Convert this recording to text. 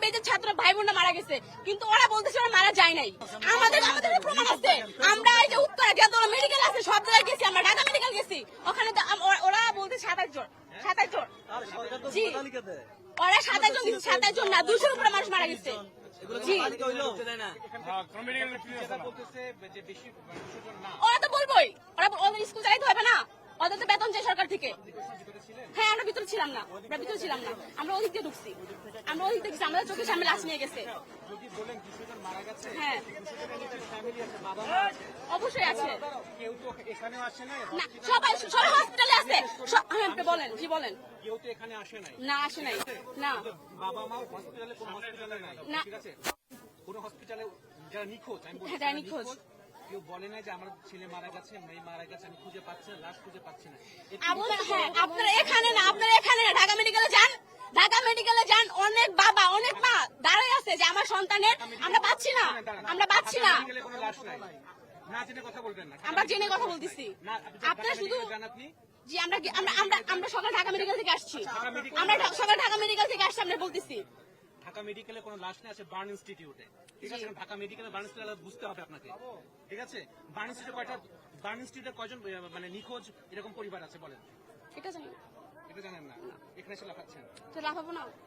বেদের ছাত্র ভাই বোনরা মারা গেছে, কিন্তু ওরা বলতেছে ওরা মারা যায় নাই। আমাদের প্রমাণ আছে। আমরা এই যে উত্তরা গেদোলা মেডিকেল আছে, সব জায়গায় গেছি, আমরা ঢাকা মেডিকেল গেছি, ওখানে তো ওরা বলতে 27 জন। জি, ওরা 27 জন দিচ্ছে, 27 জন না, 200 উপরে মানুষ মারা গেছে। জি, ওরা তো বলবোই, ওদের স্কুল চালাইতে হবে না, ওদের তো বেতন চাই সরকার থেকে। হ্যাঁ, আমরা ভিতরে ছিলাম না, আমরা ওদিক দিয়ে ঢুকছি, আমরা ওদিক দেখছি, আমাদের চোখের সামনে লাশ নিয়ে গেছে। হ্যাঁ, অবশ্যই আছে। না, সবাই হসপিটালে আছে। বলেন, জি বলেন। কেউ তো এখানে আসে নাই। না, আসে নাই। না, বাবা মা হসপিটালে কোনো হসপিটালে নাই, ঠিক আছে? কোনো হসপিটালে যারা নিখোঁজ, আমি বলছি যারা নিখোঁজ, কেউ বলে না যে আমার ছেলে মারা গেছে, মেয়ে মারা গেছে, আমি খুঁজে পাচ্ছি না, লাশ খুঁজে পাচ্ছি না। আপনারা এখানে না, ঢাকা মেডিকেলে যান, অনেক বাবা অনেক মা দাঁড়ায় আছে যে আমার সন্তানের আমরা পাচ্ছি না। কোনো লাশ নাই, না জেনে কথা বলবেন না। আমরা জেনে কথা বলতেছি। আপনারা শুধু জি, আমরা সকাল ঢাকা মেডিকেল থেকে আসছি, আমরা বলতেছি ঢাকা মেডিকেলে কোনো লাশ নেই, আছে বার্ন ইনস্টিটিউটে, ঠিক আছে? ঢাকা মেডিকেলে বার্ন ইনস্টিটিউট বুঝতে হবে আপনাকে, ঠিক আছে? বার্ন ইনস্টিটিউটে কয়জন মানে নিখোঁজ এরকম পরিবার আছে বলেন? এটা জানি, এটা জানেন না? এখানে এসে লাফাচ্ছেন, তো লাফাবো না।